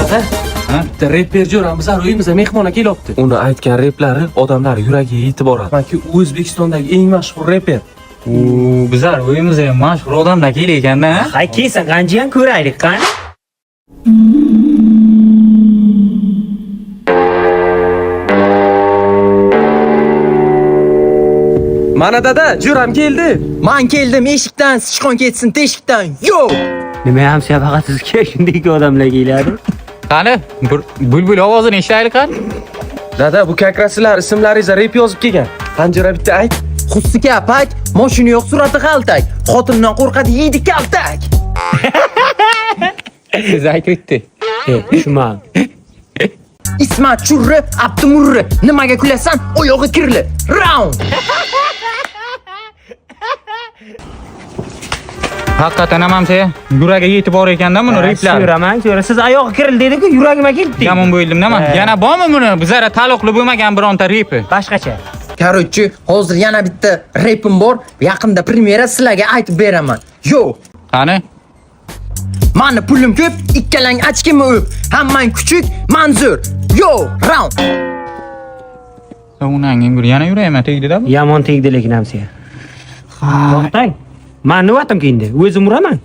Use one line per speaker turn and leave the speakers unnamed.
Dada, bitta reper jo'ramiz uyimizga mehmon kelyapti. Uni aytgan replari odamlar yuragiga yetib boradi. Balki O'zbekistondagi eng mashhur reper.
Bizlar uyimizga mashhur odamlar kelar ekanda.
Hay kelsa qancha ham ko'raylik, qani?
Mana dada, jo'ram keldi.
Men keldim, eshikdan sichqon ketsin teshikdan. Yo!
Nima ham faqat sizga shunday odamlar keladi?
Qani, bulbul ovozini eshitaylik qani.
Dada, bu kakrasilar ismlaringizga rep yozib kelgan. Qanjira bitta ayt.
Xusti kapak, mashina yo'q, surati qaltak. Xotindan qo'rqadi, yeydi kaltak.
Siz aytibdi.
Tushunmadim.
Ismat Churri, Abdumurri. Nimaga kulasan? Oyog'i kirli. Round.
Haqiqatan ham yuragiga yetib bor ekanda buni replar.
So'raman, siz oyog'i kirildi dedi-ku, yuragimga keldi.
Yomon bo'ldimda men. Yana bormi buni? Bizlar taloqli bo'lmagan bironta repi.
Boshqacha.
Короче, hozir yana bitta repim bor. Yaqinda premyera sizlarga aytib beraman. Yo!
Qani?
Mani pulim ko'p, ikkalang achkimni o'p. Hammang kuchuk, manzur. Yo, round.
Unangin yana yurayman tegdi-da bu.
Yomon tegdi lekin ham sen. To'xtang. Men nima atam keyindi? O'zim uraman.